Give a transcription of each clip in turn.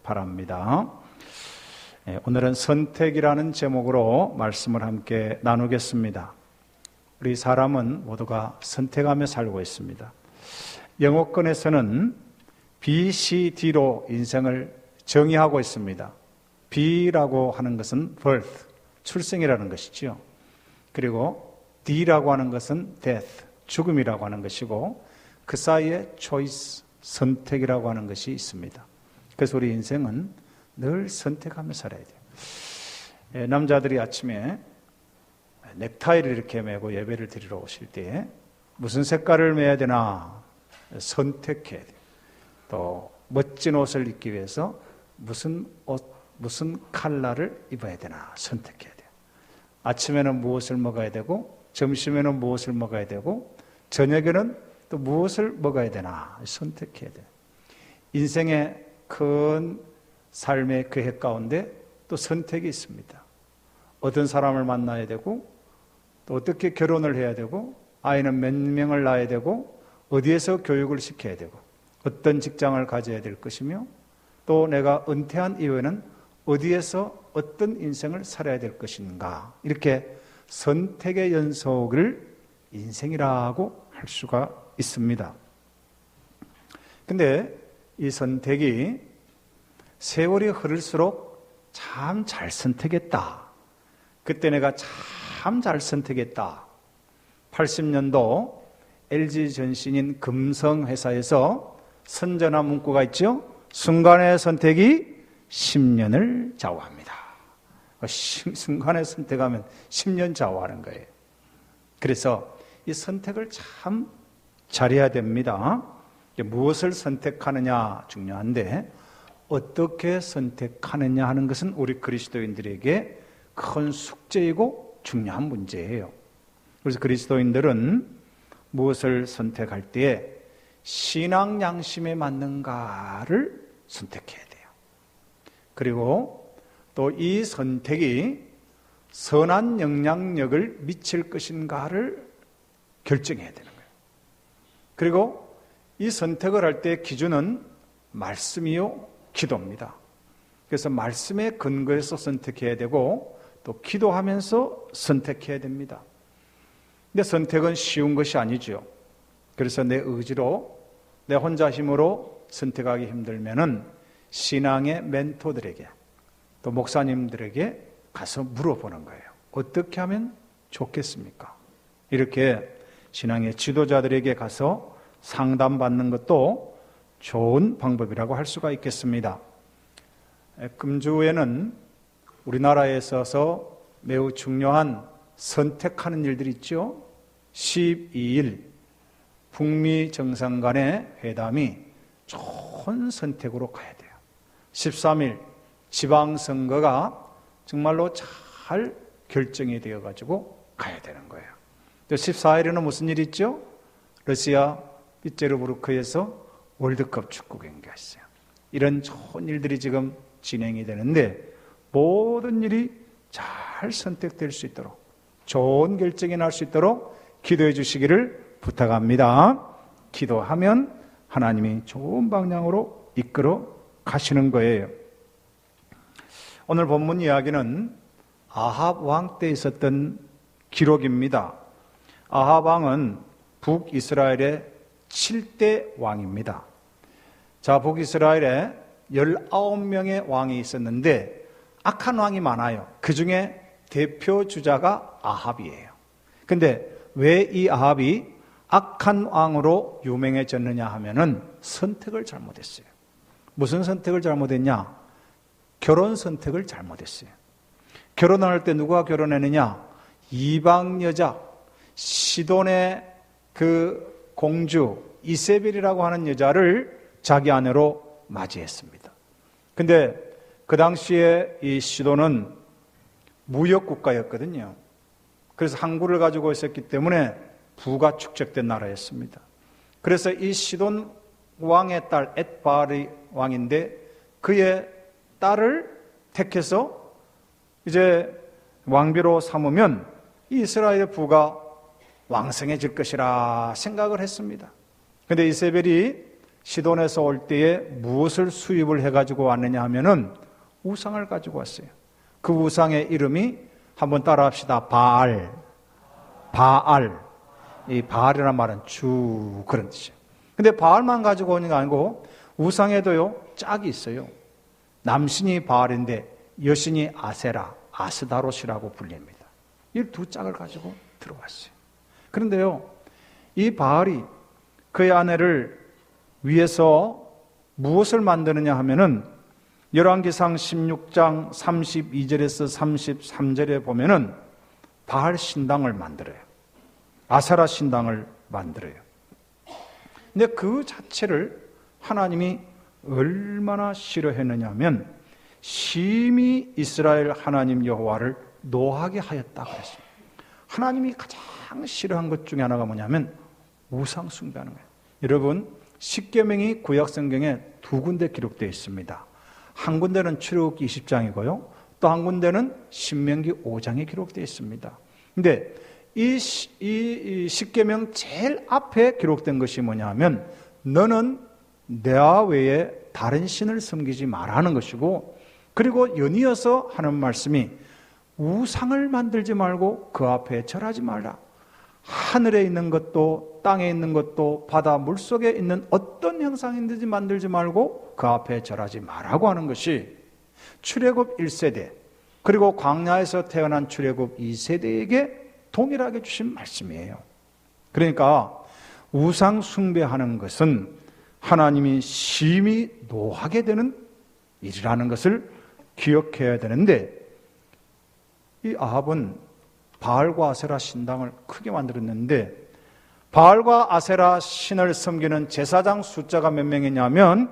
바랍니다. 오늘은 선택이라는 제목으로 말씀을 함께 나누겠습니다. 우리 사람은 모두가 선택하며 살고 있습니다. 영어권에서는 B, C, D로 인생을 정의하고 있습니다. B라고 하는 것은 birth, 출생이라는 것이죠. 그리고 D라고 하는 것은 death, 죽음이라고 하는 것이고, 그 사이에 choice, 선택이라고 하는 것이 있습니다. 그래서 우리 인생은 늘 선택하며 살아야 돼요. 남자들이 아침에 넥타이를 이렇게 매고 예배를 드리러 오실 때 무슨 색깔을 매야 되나 선택해야 돼요. 또 멋진 옷을 입기 위해서 무슨 옷, 무슨 컬러를 입어야 되나 선택해야 돼요. 아침에는 무엇을 먹어야 되고, 점심에는 무엇을 먹어야 되고, 저녁에는 또 무엇을 먹어야 되나 선택해야 돼요. 인생의 큰 삶의 계획 가운데 또 선택이 있습니다. 어떤 사람을 만나야 되고, 또 어떻게 결혼을 해야 되고, 아이는 몇 명을 낳아야 되고, 어디에서 교육을 시켜야 되고, 어떤 직장을 가져야 될 것이며, 또 내가 은퇴한 이후에는 어디에서 어떤 인생을 살아야 될 것인가, 이렇게 선택의 연속을 인생이라고 할 수가 있습니다. 근데 이 선택이 세월이 흐를수록 참 잘 선택했다, 그때 내가 참 잘 선택했다, 80년도 LG전신인 금성회사에서 선전한 문구가 있죠. 순간의 선택이 10년을 좌우합니다. 순간에 선택하면 10년 좌우하는 거예요. 그래서 이 선택을 참 잘해야 됩니다. 무엇을 선택하느냐 중요한데, 어떻게 선택하느냐 하는 것은 우리 그리스도인들에게 큰 숙제이고 중요한 문제예요. 그래서 그리스도인들은 무엇을 선택할 때에 신앙 양심에 맞는가를 선택해야 돼요. 그리고 또 이 선택이 선한 영향력을 미칠 것인가를 결정해야 되는 거예요. 그리고 이 선택을 할 때 기준은 말씀이요 기도입니다. 그래서 말씀에 근거해서 선택해야 되고, 또 기도하면서 선택해야 됩니다. 근데 선택은 쉬운 것이 아니죠. 그래서 내 의지로, 내 혼자 힘으로 선택하기 힘들면은 신앙의 멘토들에게, 또 목사님들에게 가서 물어보는 거예요. 어떻게 하면 좋겠습니까? 이렇게 신앙의 지도자들에게 가서 상담받는 것도 좋은 방법이라고 할 수가 있겠습니다. 금주에는 우리나라에 있어서 매우 중요한 선택하는 일들이 있죠. 12일 북미 정상 간의 회담이 좋은 선택으로 가야 돼요. 13일 지방선거가 정말로 잘 결정이 되어가지고 가야 되는 거예요. 또 14일에는 무슨 일이 있죠? 러시아 피테르부르크에서 월드컵 축구 경기가 있어요. 이런 좋은 일들이 지금 진행이 되는데, 모든 일이 잘 선택될 수 있도록, 좋은 결정이 날 수 있도록 기도해 주시기를 부탁합니다. 기도하면 하나님이 좋은 방향으로 이끌어 가시는 거예요. 오늘 본문 이야기는 아합 왕 때 있었던 기록입니다. 아합 왕은 북이스라엘의 7대 왕입니다. 자, 북이스라엘에 19명의 왕이 있었는데 악한 왕이 많아요. 그 중에 대표 주자가 아합이에요. 근데 왜 이 아합이 악한 왕으로 유명해졌느냐 하면은 선택을 잘못했어요. 무슨 선택을 잘못했냐? 결혼 선택을 잘못했어요. 결혼할 때 누가 결혼했느냐? 이방 여자, 시돈의 그 공주 이세벨이라고 하는 여자를 자기 아내로 맞이했습니다. 근데 그 당시에 이 시돈은 무역 국가였거든요. 그래서 항구를 가지고 있었기 때문에 부가 축적된 나라였습니다. 그래서 이 시돈 왕의 딸 엣바리 왕인데, 그의 딸을 택해서 이제 왕비로 삼으면 이 이스라엘 부가 왕성해질 것이라 생각을 했습니다. 그런데 이세벨이 시돈에서 올 때에 무엇을 수입을 해가지고 왔느냐 하면은 우상을 가지고 왔어요. 그 우상의 이름이 한번 따라합시다. 바알. 이 바알이라는 말은 주 그런 뜻이에요. 근데 바알만 가지고 오는 게 아니고 우상에도요 짝이 있어요. 남신이 바알인데 여신이 아세라, 아스다롯이라고 불립니다. 이 두 짝을 가지고 들어왔어요. 그런데요, 이 바알이 그의 아내를 위해서 무엇을 만드느냐 하면은 열왕기상 16장 32절에서 33절에 보면은 바알 신당을 만들어요. 아세라 신당을 만들어요. 근데 그 자체를 하나님이 얼마나 싫어했느냐 하면 심히 이스라엘 하나님 여호와를 노하게 하였다고 했습니다. 하나님이 가장 싫어한 것 중에 하나가 뭐냐면 우상 숭배하는 거예요. 여러분, 십계명이 구약 성경에 두 군데 기록되어 있습니다. 한 군데는 출애굽기 20장이고요. 또 한 군데는 신명기 5장에 기록되어 있습니다. 근데 이 십계명 제일 앞에 기록된 것이 뭐냐 하면 너는 내와 외에 다른 신을 섬기지 말라는 것이고, 그리고 연이어서 하는 말씀이 우상을 만들지 말고 그 앞에 절하지 말라. 하늘에 있는 것도 땅에 있는 것도 바다 물속에 있는 어떤 형상인지 만들지 말고 그 앞에 절하지 말라고 하는 것이 출애굽 1세대 그리고 광야에서 태어난 출애굽 2세대에게 동일하게 주신 말씀이에요. 그러니까 우상 숭배하는 것은 하나님이 심히 노하게 되는 일이라는 것을 기억해야 되는데, 이 아합은 바알과 아세라 신당을 크게 만들었는데 바알과 아세라 신을 섬기는 제사장 숫자가 몇 명이냐면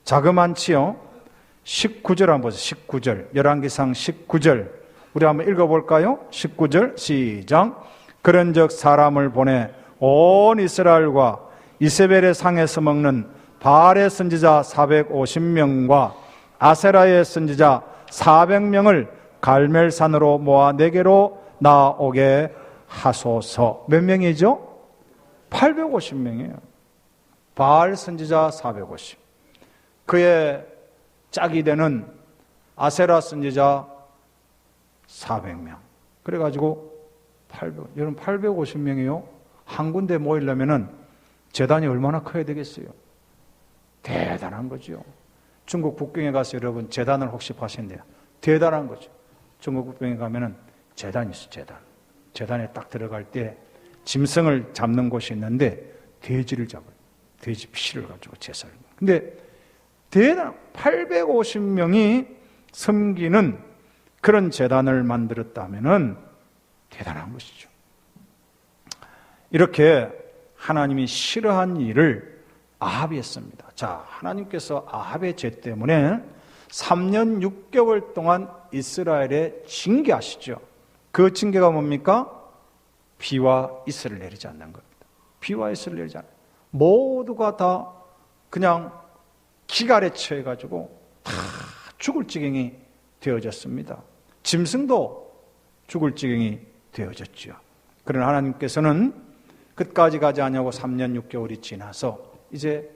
자그만치요 19절 한번 보세요. 19절 열왕기상 19절 우리 한번 읽어볼까요? 19절 시작. 그런즉 사람을 보내 온 이스라엘과 이세벨의 상에서 먹는 바알의 선지자 450명과 아세라의 선지자 400명을 갈멜산으로 모아 내게로 나오게 하소서. 몇 명이죠? 850명이에요. 바알 선지자 450. 그의 짝이 되는 아세라 선지자 400명. 그래가지고 800. 여러분 850명이요. 한 군데 모이려면은 재단이 얼마나 커야 되겠어요? 대단한 거죠. 중국 북경에 가서 여러분 재단을 혹시 보신대요. 대단한 거죠. 중국 북경에 가면은 재단이 있어요. 재단. 재단에 딱 들어갈 때 짐승을 잡는 곳이 있는데 돼지를 잡아요. 돼지 피를 가지고 제사를. 근데 대단 850명이 섬기는 그런 재단을 만들었다면은 대단한 것이죠. 이렇게 하나님이 싫어한 일을 아합이 했습니다. 자, 하나님께서 아합의 죄 때문에 3년 6개월 동안 이스라엘에 징계하시죠. 그 징계가 뭡니까? 비와 이슬을 내리지 않는 겁니다. 비와 이슬을 내리지 않는. 모두가 다 그냥 기갈에 처해가지고 다 죽을 지경이 되어졌습니다. 짐승도 죽을 지경이 되어졌죠. 그러나 하나님께서는 끝까지 가지 않냐고 3년 6개월이 지나서 이제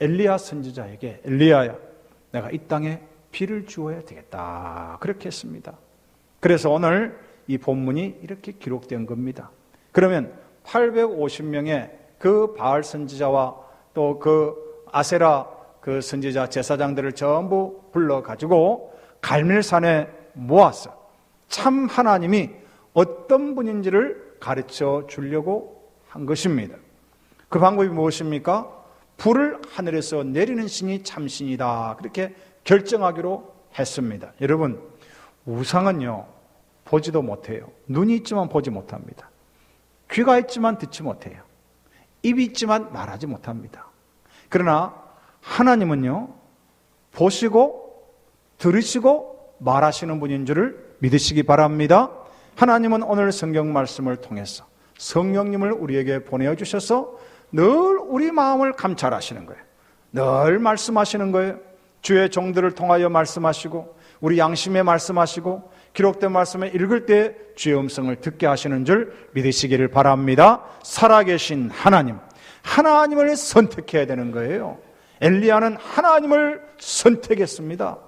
엘리야 선지자에게 엘리야야 내가 이 땅에 비를 주어야 되겠다 그렇게 했습니다. 그래서 오늘 이 본문이 이렇게 기록된 겁니다. 그러면 850명의 그 바알 선지자와 또 그 아세라 그 선지자 제사장들을 전부 불러가지고 갈멜산에 모았어. 참 하나님이 어떤 분인지를 가르쳐 주려고 한 것입니다. 그 방법이 무엇입니까? 불을 하늘에서 내리는 신이 참신이다 그렇게 결정하기로 했습니다. 여러분, 우상은요 보지도 못해요. 눈이 있지만 보지 못합니다. 귀가 있지만 듣지 못해요. 입이 있지만 말하지 못합니다. 그러나 하나님은요 보시고 들으시고 말하시는 분인 줄을 믿으시기 바랍니다. 하나님은 오늘 성경 말씀을 통해서 성령님을 우리에게 보내주셔서 늘 우리 마음을 감찰하시는 거예요. 늘 말씀하시는 거예요. 주의 종들을 통하여 말씀하시고 우리 양심에 말씀하시고 기록된 말씀을 읽을 때 주의 음성을 듣게 하시는 줄 믿으시기를 바랍니다. 살아계신 하나님, 하나님을 선택해야 되는 거예요. 엘리야는 하나님을 선택했습니다.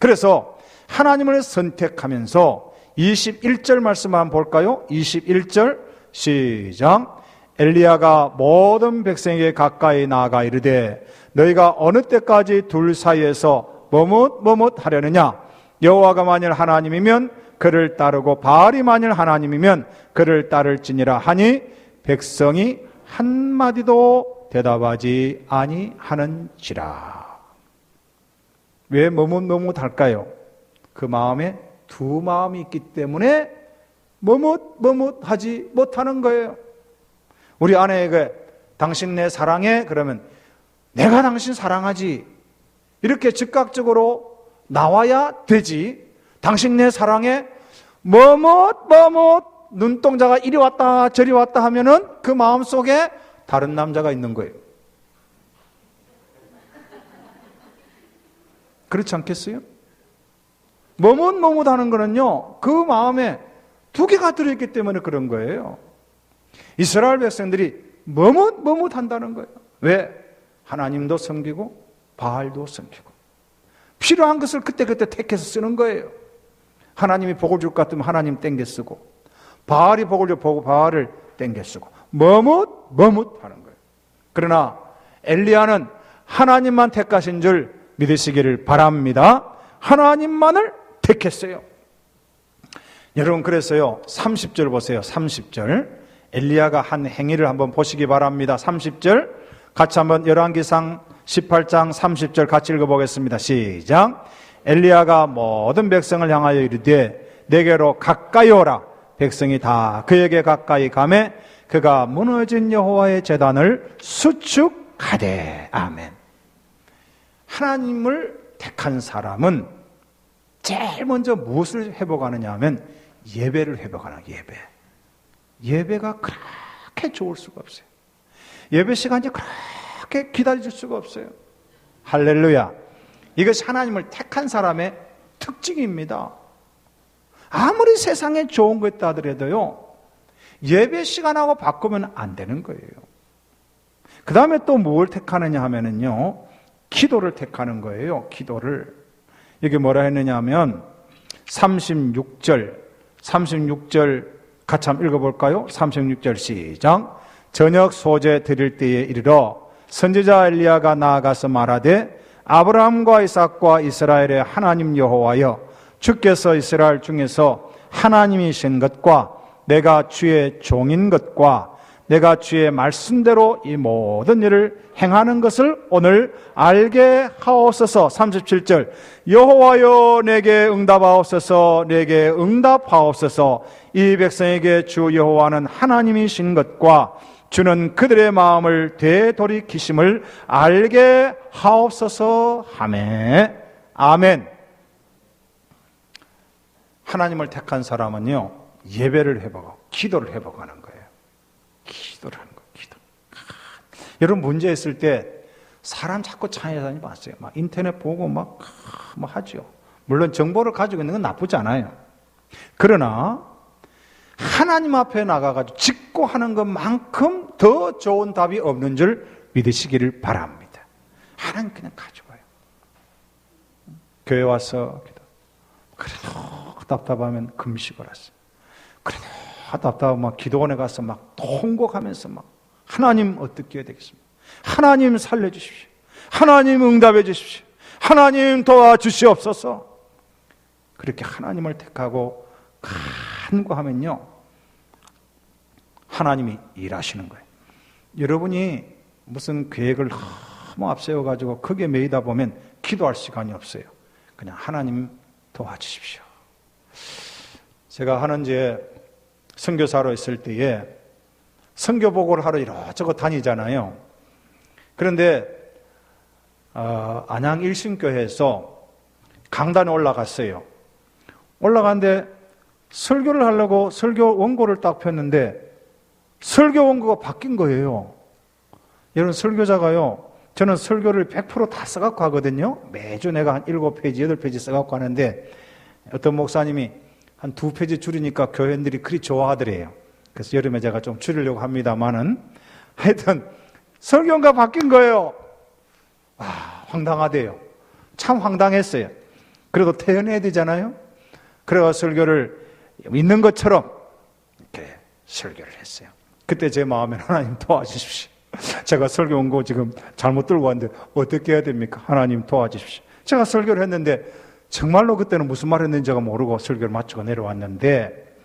그래서 하나님을 선택하면서 21절 말씀 한번 볼까요? 21절 시작. 엘리야가 모든 백성에게 가까이 나아가 이르되 너희가 어느 때까지 둘 사이에서 머뭇 하려느냐? 여호와가 만일 하나님이면 그를 따르고 바알이 만일 하나님이면 그를 따를지니라 하니 백성이 한마디도 대답하지 아니하는지라. 왜 머뭇할까요? 그 마음에 두 마음이 있기 때문에 머뭇하지 못하는 거예요. 우리 아내에게 당신 내 사랑해? 그러면 내가 당신 사랑하지. 이렇게 즉각적으로 나와야 되지. 당신 내 사랑해? 머뭇 눈동자가 이리 왔다 저리 왔다 하면은 그 마음속에 다른 남자가 있는 거예요. 그렇지 않겠어요? 머뭇하는 거는요, 그 마음에 두 개가 들어있기 때문에 그런 거예요. 이스라엘 백성들이 머뭇한다는 거예요. 왜? 하나님도 섬기고 바알도 섬기고 필요한 것을 그때그때 택해서 쓰는 거예요. 하나님이 복을 줄 것 같으면 하나님 땡겨 쓰고 바알이 복을 줄 보고 바알을 땡겨 쓰고 머뭇하는 거예요. 그러나 엘리야는 하나님만 택하신 줄 믿으시기를 바랍니다. 하나님만을 택했어요. 여러분, 그래서요 30절 보세요. 30절 엘리야가 한 행위를 한번 보시기 바랍니다. 30절 같이 한번 열왕기상 18장 30절 같이 읽어보겠습니다. 시작. 엘리야가 모든 백성을 향하여 이르되 내게로 가까이 오라. 백성이 다 그에게 가까이 가매 그가 무너진 여호와의 제단을 수축하되. 아멘. 하나님을 택한 사람은 제일 먼저 무엇을 회복하느냐 하면 예배를 회복하는 예배. 예배가 그렇게 좋을 수가 없어요. 예배 시간이 그렇게 기다려질 수가 없어요. 할렐루야. 이것이 하나님을 택한 사람의 특징입니다. 아무리 세상에 좋은 거 있다 하더라도요, 예배 시간하고 바꾸면 안 되는 거예요. 그 다음에 또 뭘 택하느냐 하면은요, 기도를 택하는 거예요. 기도를. 이게 뭐라 했느냐 하면 36절 같이 한번 읽어볼까요? 36절 시작. 저녁 소재 드릴 때에 이르러 선지자 엘리야가 나아가서 말하되 아브라함과 이삭과 이스라엘의 하나님 여호와여, 주께서 이스라엘 중에서 하나님이신 것과 내가 주의 종인 것과 내가 주의 말씀대로 이 모든 일을 행하는 것을 오늘 알게 하옵소서. 37절 여호와여 내게 응답하옵소서. 내게 응답하옵소서. 이 백성에게 주 여호와는 하나님이신 것과 주는 그들의 마음을 되돌이키심을 알게 하옵소서 하매. 아멘. 하나님을 택한 사람은요, 예배를 회복하고 기도를 회복하는 거예요. 기도를 하는 거예요. 기도. 여러분, 문제 있을 때 사람 자꾸 찾아다니지 마세요. 막 인터넷 보고 막 하죠. 물론 정보를 가지고 있는 건 나쁘지 않아요. 그러나 하나님 앞에 나가가지고 짓고 하는 것만큼 더 좋은 답이 없는 줄 믿으시기를 바랍니다. 하나님 그냥 가져와요. 교회 와서 기도. 그래도 답답하면 금식을 하세요. 그래도 답답하면 막 기도원에 가서 막 통곡하면서 막 하나님 어떻게 해야 되겠습니까? 하나님 살려주십시오. 하나님 응답해 주십시오. 하나님 도와주시옵소서. 그렇게 하나님을 택하고 간구하면요, 하나님이 일하시는 거예요. 여러분이 무슨 계획을 너무 앞세워가지고 거기에 매이다 보면 기도할 시간이 없어요. 그냥 하나님 도와주십시오. 제가 하는지에 선교사로 있을 때에 선교복을 하러 이것저것 다니잖아요. 그런데 안양 일신교회에서 강단에 올라갔어요. 올라갔는데 설교를 하려고 설교 원고를 딱 폈는데 설교 원고가 바뀐 거예요. 여러분, 설교자가요, 저는 설교를 100% 다 써갖고 하거든요. 매주 내가 한 7페이지, 8페이지 써갖고 하는데 어떤 목사님이 한 2페이지 줄이니까 교회인들이 그리 좋아하더래요. 그래서 여름에 제가 좀 줄이려고 합니다만은 하여튼 설교가 바뀐 거예요. 황당하대요. 참 황당했어요. 그래도 퇴원해야 되잖아요. 그래서 설교를 있는 것처럼 이렇게 설교를 했어요. 그때 제 마음에 하나님 도와주십시오. 제가 설교 온 거 지금 잘못 들고 왔는데 어떻게 해야 됩니까? 하나님 도와주십시오. 제가 설교를 했는데 정말로 그때는 무슨 말 했는지 제가 모르고 설교를 마치고 내려왔는데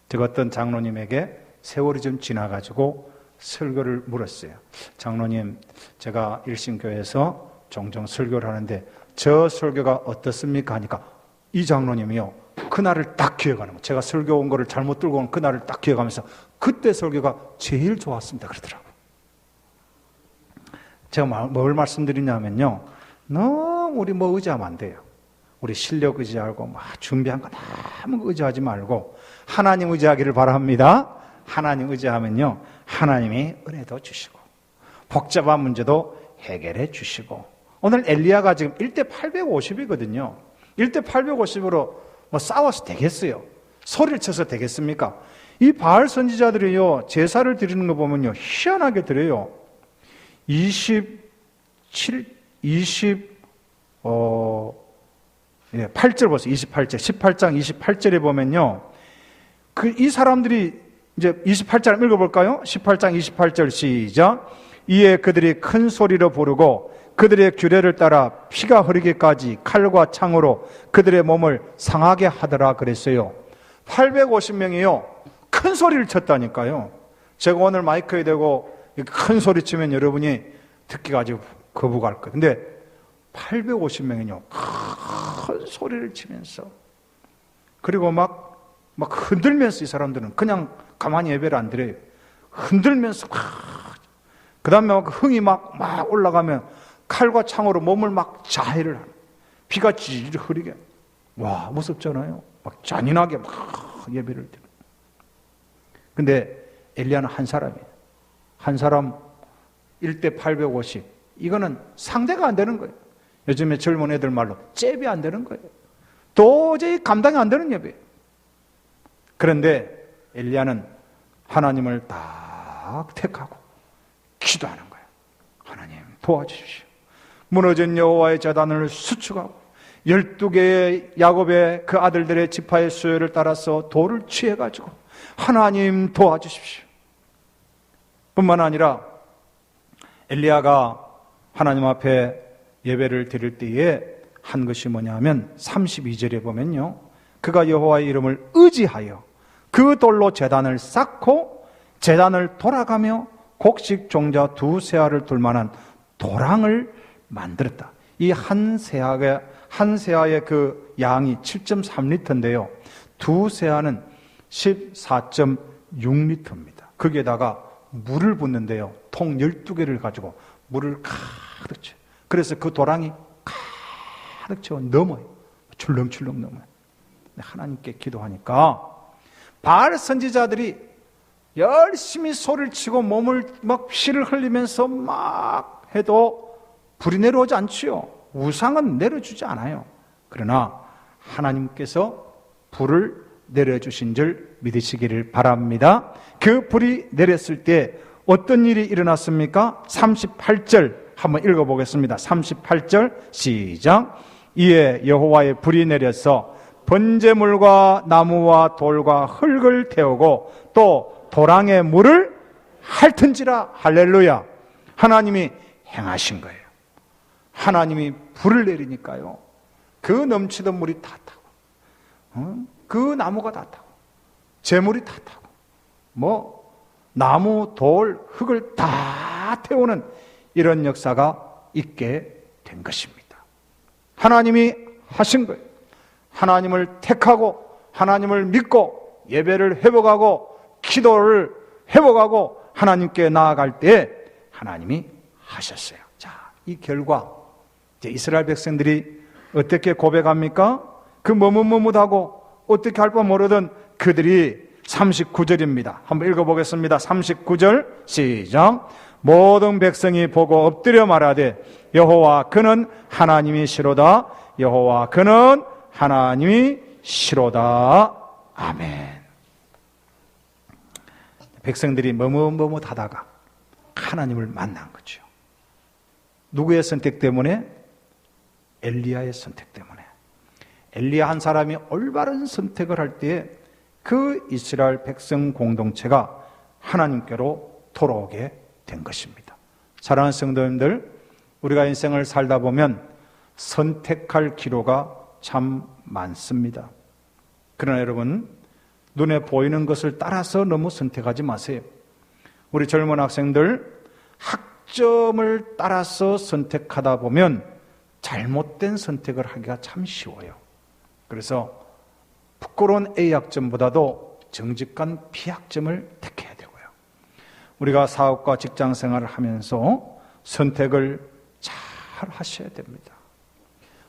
제가 어떤 장로님에게 세월이 좀 지나가지고 설교를 물었어요. 장로님, 제가 일신교회에서 종종 설교를 하는데 저 설교가 어떻습니까? 하니까 이 장로님이요, 그날을 딱 기억하는 거예요. 제가 설교 온 거를 잘못 들고 온 그날을 딱 기억하면서 그때 설교가 제일 좋았습니다 그러더라고요. 제가 뭘 말씀드리냐면요, 너무 우리 의지하면 안 돼요. 우리 실력 의지하고 준비한 거 너무 의지하지 말고 하나님 의지하기를 바랍니다. 하나님 의지하면요, 하나님이 은혜도 주시고 복잡한 문제도 해결해 주시고, 오늘 엘리야가 지금 1대 850이거든요. 1대 850으로 싸워서 되겠어요? 소리를 쳐서 되겠습니까? 이 바알 선지자들이요, 제사를 드리는 거 보면요, 희한하게 드려요. 8절 보세요. 28절. 18장 28절에 보면요, 이 사람들이 이제 28절 읽어볼까요? 18장 28절 시작. 이에 그들이 큰 소리로 부르고 그들의 규례를 따라 피가 흐르기까지 칼과 창으로 그들의 몸을 상하게 하더라 그랬어요. 850명이요 큰 소리를 쳤다니까요. 제가 오늘 마이크에 대고 큰 소리 치면 여러분이 듣기가 아주 거부갈 거예요. 근데 850명이요 큰 소리를 치면서, 그리고 막 흔들면서, 이 사람들은 그냥 가만히 예배를 안 드려요. 흔들면서 그 다음에 흥이 막 올라가면 칼과 창으로 몸을 막 자해를 하는, 피가 지질 흐르게. 와, 무섭잖아요. 막 잔인하게 예배를 드려. 근데 엘리야는 한 사람이에요. 한 사람 1대 850. 이거는 상대가 안 되는 거예요. 요즘에 젊은 애들 말로 잽이 안 되는 거예요. 도저히 감당이 안 되는 예배예요. 그런데 엘리야는 하나님을 딱 택하고 기도하는 거예요. 하나님 도와주십시오. 무너진 여호와의 제단을 수축하고 12개의 야곱의 그 아들들의 지파의 수요를 따라서 돌을 취해가지고 하나님 도와주십시오. 뿐만 아니라 엘리야가 하나님 앞에 예배를 드릴 때에 한 것이 뭐냐면 32절에 보면요, 그가 여호와의 이름을 의지하여 그 돌로 제단을 쌓고 제단을 돌아가며 곡식 종자 2세아를 둘 만한 도랑을 만들었다. 이 한 세아의 그 양이 7.3리터인데요 2세아는 14.6리터입니다 거기에다가 물을 붓는데요, 통 12개를 가지고 물을 가득 채워요. 그래서 그 도랑이 가득 채워 넘어요. 출렁출렁 넘어요. 하나님께 기도하니까 바알 선지자들이 열심히 소리를 치고 몸을 막 피를 흘리면서 막 해도 불이 내려오지 않지요. 우상은 내려주지 않아요. 그러나 하나님께서 불을 내려주신 줄 믿으시기를 바랍니다. 그 불이 내렸을 때 어떤 일이 일어났습니까? 38절 한번 읽어보겠습니다. 38절 시작. 이에 여호와의 불이 내려서 번제물과 나무와 돌과 흙을 태우고 또 도랑의 물을 핥은지라. 할렐루야. 하나님이 행하신 거예요. 하나님이 불을 내리니까요, 그 넘치던 물이 다 타고, 그 나무가 다 타고, 재물이 다 타고, 나무, 돌, 흙을 다 태우는 이런 역사가 있게 된 것입니다. 하나님이 하신 거예요. 하나님을 택하고 하나님을 믿고 예배를 회복하고 기도를 회복하고 하나님께 나아갈 때 하나님이 하셨어요. 자, 이 결과 이제 이스라엘 백성들이 어떻게 고백합니까? 그 머뭇머뭇하고 어떻게 할 바 모르던 그들이 39절입니다. 한번 읽어보겠습니다. 39절 시작. 모든 백성이 보고 엎드려 말하되 여호와 그는 하나님이시로다. 여호와 그는 하나님이시로다. 아멘. 백성들이 머뭇머뭇하다가 하나님을 만난 거죠. 누구의 선택 때문에? 엘리야의 선택 때문에. 엘리야 한 사람이 올바른 선택을 할 때에 그 이스라엘 백성 공동체가 하나님께로 돌아오게 된 것입니다. 사랑하는 성도님들, 우리가 인생을 살다 보면 선택할 기로가 참 많습니다. 그러나 여러분, 눈에 보이는 것을 따라서 너무 선택하지 마세요. 우리 젊은 학생들, 학점을 따라서 선택하다 보면 잘못된 선택을 하기가 참 쉬워요. 그래서 부끄러운 A학점보다도 정직한 B학점을 택해야 되고요. 우리가 사업과 직장 생활을 하면서 선택을 잘 하셔야 됩니다.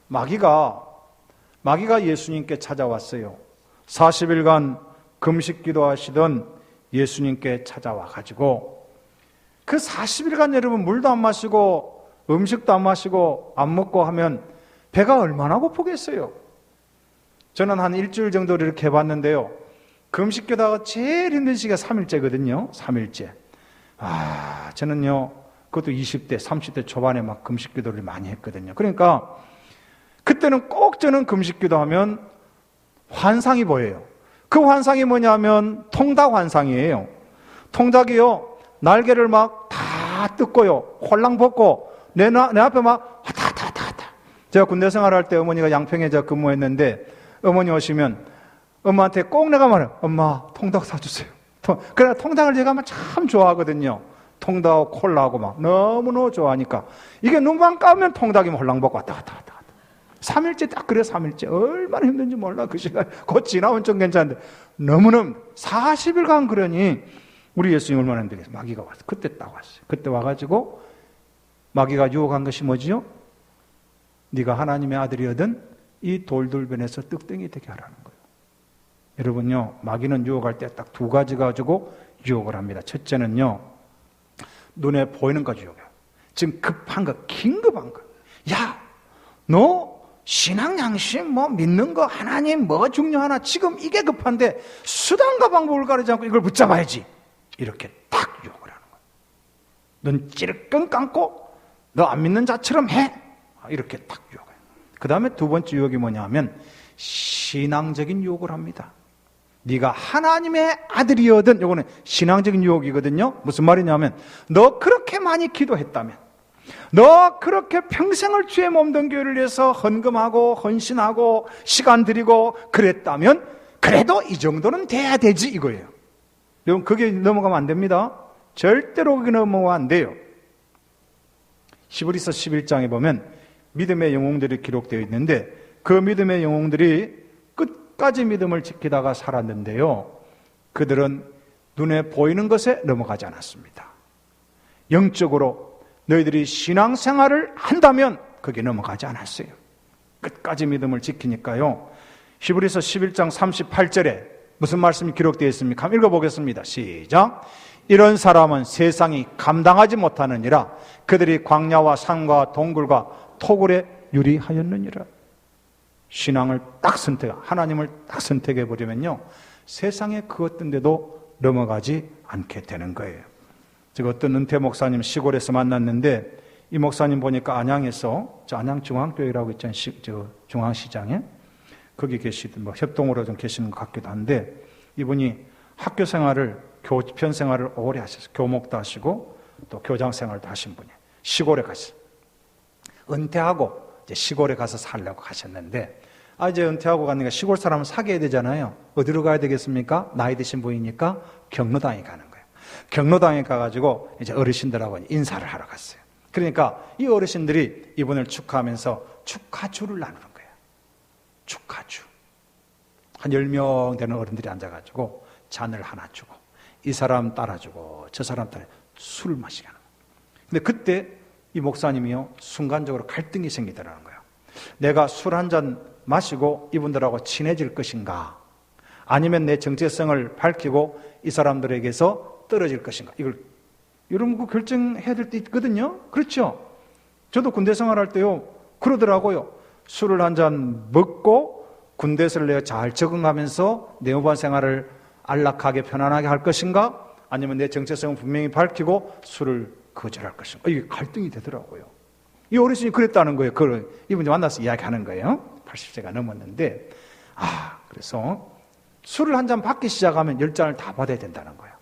마귀가 예수님께 찾아왔어요. 40일간 금식 기도하시던 예수님께 찾아와 가지고 그 40일간 여러분 물도 안 마시고 음식도 안 마시고 안 먹고 하면 배가 얼마나 고프겠어요. 저는 한 일주일 정도 이렇게 해봤는데요. 금식 기도가 제일 힘든 시기가 3일째거든요. 3일째. 저는요, 그것도 20대, 30대 초반에 막 금식 기도를 많이 했거든요. 그러니까 그때는 꼭 저는 금식 기도하면 환상이 보여요. 그 환상이 뭐냐면 통닭 환상이에요. 통닭이요, 날개를 막 다 뜯고요, 홀랑 벗고 내 앞에 막 하다. 제가 군대 생활할 때 어머니가 양평에 제가 근무했는데 어머니 오시면 엄마한테 꼭 내가 말해요. 엄마, 통닭 사주세요. 그래, 통닭을 제가 참 좋아하거든요. 통닭하고 콜라하고 막 너무너무 좋아하니까 이게 눈만 감으면 통닭이 홀랑 벗고 왔다 갔다. 3일째 딱 그래. 3일째 얼마나 힘든지 몰라. 그 시간 곧 지나면 좀 괜찮은데 너무너무 40일간 그러니 우리 예수님 얼마나 힘들겠어요. 마귀가 왔어. 그때 딱 왔어요. 그때 와가지고 마귀가 유혹한 것이 뭐지요? 네가 하나님의 아들이거든 이 돌돌변에서 뜩땡이 되게 하라는 거예요. 여러분요, 마귀는 유혹할 때 딱 두 가지 가지고 유혹을 합니다. 첫째는요, 눈에 보이는 거 유혹해요. 지금 급한 거, 긴급한 거. 야, 너 신앙 양심 믿는 거 하나님 중요하나 지금 이게 급한데 수단과 방법을 가리지 않고 이걸 붙잡아야지. 이렇게 딱 유혹을 하는 거예요. 넌 찌르끈 감고 너 안 믿는 자처럼 해. 이렇게 딱 유혹해요. 그 다음에 두 번째 유혹이 뭐냐 하면 신앙적인 유혹을 합니다. 네가 하나님의 아들이거든. 이거는 신앙적인 유혹이거든요. 무슨 말이냐면 너 그렇게 많이 기도했다면, 너 그렇게 평생을 주의 몸된 교회를 위해서 헌금하고 헌신하고 시간 들이고 그랬다면 그래도 이 정도는 돼야 되지 이거예요. 여러분, 그게 넘어가면 안 됩니다. 절대로 그게 넘어가면 안 돼요. 히브리서 11장에 보면 믿음의 영웅들이 기록되어 있는데 그 믿음의 영웅들이 끝까지 믿음을 지키다가 살았는데요, 그들은 눈에 보이는 것에 넘어가지 않았습니다. 영적으로 너희들이 신앙생활을 한다면 거기에 넘어가지 않았어요. 끝까지 믿음을 지키니까요. 히브리서 11장 38절에 무슨 말씀이 기록되어 있습니까? 한번 읽어보겠습니다. 시작. 이런 사람은 세상이 감당하지 못하느니라. 그들이 광야와 산과 동굴과 토굴에 유리하였느니라. 신앙을 딱 하나님을 딱 선택해버리면요, 세상에 그 어떤데도 넘어가지 않게 되는 거예요. 제가 어떤 은퇴 목사님 시골에서 만났는데 이 목사님 보니까 안양에서, 저 안양중앙교회라고 있잖아요. 중앙시장에 거기 계시던 협동으로 좀 계시는 것 같기도 한데 이분이 학교 생활을, 교편 생활을 오래 하셨어요. 교목도 하시고 또 교장 생활도 하신 분이에요. 시골에 가셨어요. 은퇴하고 이제 시골에 가서 살려고 가셨는데 이제 은퇴하고 가니까 시골 사람은 사귀어야 되잖아요. 어디로 가야 되겠습니까? 나이 드신 분이니까 경로당에 가는 거예요. 경로당에 가가지고 이제 어르신들하고 인사를 하러 갔어요. 그러니까 이 어르신들이 이분을 축하하면서 축하주를 나누는 거예요. 축하주. 한 10명 되는 어른들이 앉아가지고 잔을 하나 주고 이 사람 따라주고 저 사람 따라 술을 마시게 하는 거예요. 근데 그때 이 목사님이요, 순간적으로 갈등이 생기더라는 거예요. 내가 술 한 잔 마시고 이분들하고 친해질 것인가, 아니면 내 정체성을 밝히고 이 사람들에게서 떨어질 것인가. 이걸 여러분 그 결정해야 될 때 있거든요. 그렇죠? 저도 군대 생활할 때요 그러더라고요. 술을 한 잔 먹고 군대에서 내가 잘 적응하면서 내 후반 생활을 안락하게 편안하게 할 것인가, 아니면 내 정체성을 분명히 밝히고 술을 거절할 것인가? 이게 갈등이 되더라고요. 이 어르신이 그랬다는 거예요. 그걸 이분이 만나서 이야기하는 거예요. 80세가 넘었는데, 그래서 술을 한 잔 받기 시작하면 10잔을 다 받아야 된다는 거예요.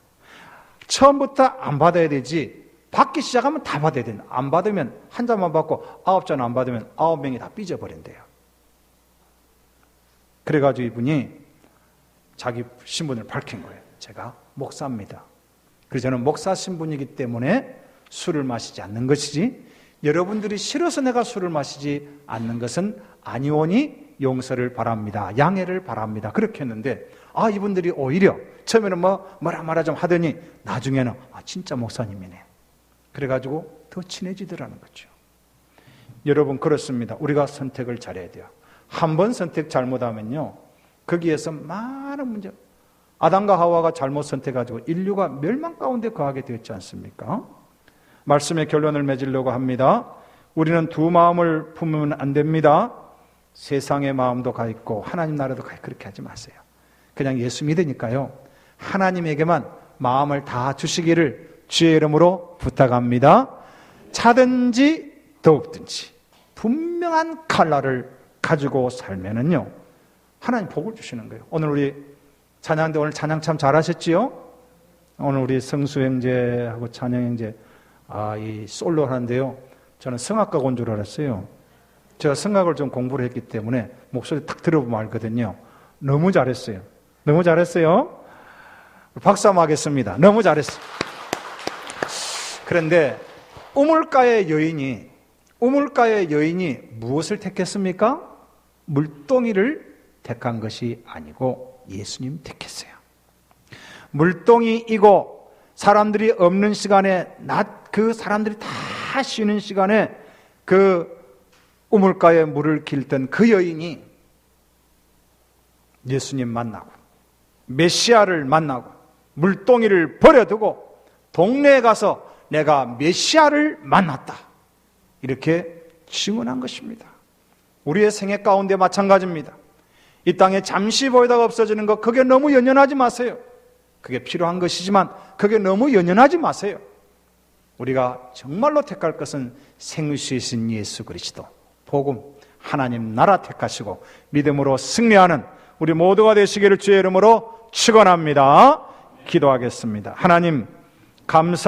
처음부터 안 받아야 되지, 받기 시작하면 다 받아야 된다. 안 받으면 한 잔만 받고 9잔 안 받으면 9명이 다 삐져버린대요. 그래가지고 이분이 자기 신분을 밝힌 거예요. 제가 목사입니다. 그래서 저는 목사 신분이기 때문에 술을 마시지 않는 것이지, 여러분들이 싫어서 내가 술을 마시지 않는 것은 아니오니 용서를 바랍니다. 양해를 바랍니다. 그렇게 했는데, 이분들이 오히려 처음에는 뭐라 좀 하더니 나중에는 진짜 목사님이네. 그래가지고 더 친해지더라는 거죠. 여러분, 그렇습니다. 우리가 선택을 잘해야 돼요. 한 번 선택 잘못하면요, 거기에서 많은 문제, 아담과 하와가 잘못 선택해가지고 인류가 멸망 가운데 거하게 되었지 않습니까? 말씀의 결론을 맺으려고 합니다. 우리는 두 마음을 품으면 안 됩니다. 세상의 마음도 가 있고 하나님 나라도 가 있고, 그렇게 하지 마세요. 그냥 예수 믿으니까요, 하나님에게만 마음을 다 주시기를 주의 이름으로 부탁합니다. 차든지 더욱든지 분명한 칼날을 가지고 살면은요, 하나님 복을 주시는 거예요. 오늘 우리 찬양대 오늘 찬양 참 잘하셨지요? 오늘 우리 성수 형제하고 찬양 형제 이 솔로 하는데요, 저는 성악가 온 줄 알았어요. 제가 성악을 좀 공부를 했기 때문에 목소리 딱 들어보면 알거든요. 너무 잘했어요. 너무 잘했어요. 박수 한번 하겠습니다. 너무 잘했어요. 그런데 우물가의 여인이 무엇을 택했습니까? 물동이를 택한 것이 아니고 예수님 택했어요. 물동이이고 사람들이 없는 시간에, 그 사람들이 다 쉬는 시간에 그 우물가에 물을 길던 그 여인이 예수님 만나고 메시아를 만나고 물동이를 버려두고 동네에 가서 내가 메시아를 만났다, 이렇게 증언한 것입니다. 우리의 생애 가운데 마찬가지입니다. 이 땅에 잠시 보이다가 없어지는 것, 그게 너무 연연하지 마세요. 그게 필요한 것이지만 그게 너무 연연하지 마세요. 우리가 정말로 택할 것은 생수이신 예수 그리스도, 복음, 하나님 나라 택하시고 믿음으로 승리하는 우리 모두가 되시기를 주의 이름으로 축원합니다. 기도하겠습니다. 하나님, 감사